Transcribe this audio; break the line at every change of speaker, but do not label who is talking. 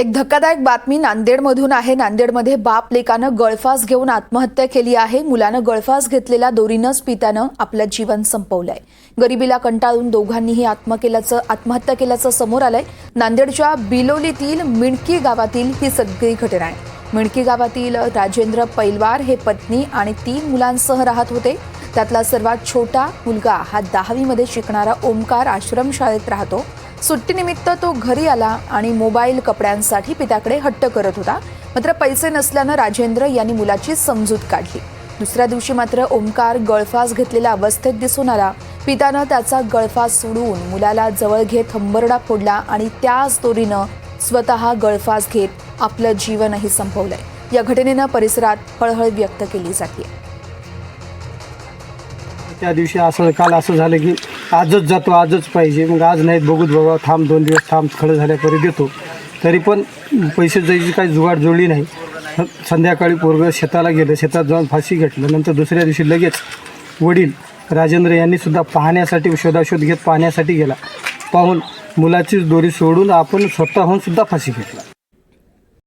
एक धक्कादायक बातमी नांदेडमधून आहे। नांदेडमध्ये बाप लेकानं गळफास घेऊन आत्महत्या केली आहे। मुलानं गळफास घेतलेल्या दोरीनंच पित्यानं आपलं जीवन संपवलंय। गरिबीला कंटाळून दोघांनीही आत्महत्या केल्याचं समोर आलंय। नांदेडच्या बिलोलीतील मिणकी गावातील ही सगळी घटना आहे। मिणकी गावातील राजेंद्र पैलवार हे पत्नी आणि 3 मुलांसह राहत होते। त्यातला सर्वात छोटा मुलगा हा 10वी मध्ये शिकणारा ओमकार आश्रमशाळेत राहतो। सुट्टीनिमित्त तो घरी आला आणि मोबाईल कपड्यांसाठी पित्याकडे हट्ट करत होता। मात्र पैसे नसल्यानं राजेंद्र यांनी मुलाची समजूत काढली। दुसऱ्या दिवशी मात्र ओमकार गळफास घेतलेल्या अवस्थेत दिसून आला। पित्यानं त्याचा गळफास सोडून मुलाला जवळ घेत हंबरडा फोडला आणि त्याच दोरीनं स्वतः गळफास घेत आपलं जीवनही संपवलंय। या घटनेनं परिसरात हळहळ व्यक्त केली जाते।
त्या दिवशी काल असं झालं की आजच जातो, आजच पाहिजे, मग आज नाहीत बघूत बाबा, थांब 2 दिवस थांब, खडं झाल्यापरी देतो। तरी पण पैसे जायची काही जुगाड जुळली नाही। संध्याकाळी पोरगं शेताला गेलं, शेतात जाऊन फाशी घेतलं। नंतर दुसऱ्या दिवशी लगेच वडील राजेंद्र यांनी सुद्धा पाहण्यासाठी शोधाशोध घेत पाहण्यासाठी गेला। पाहून मुलाचीच दोरी सोडून आपण स्वतःहून सुद्धा फाशी घेतला।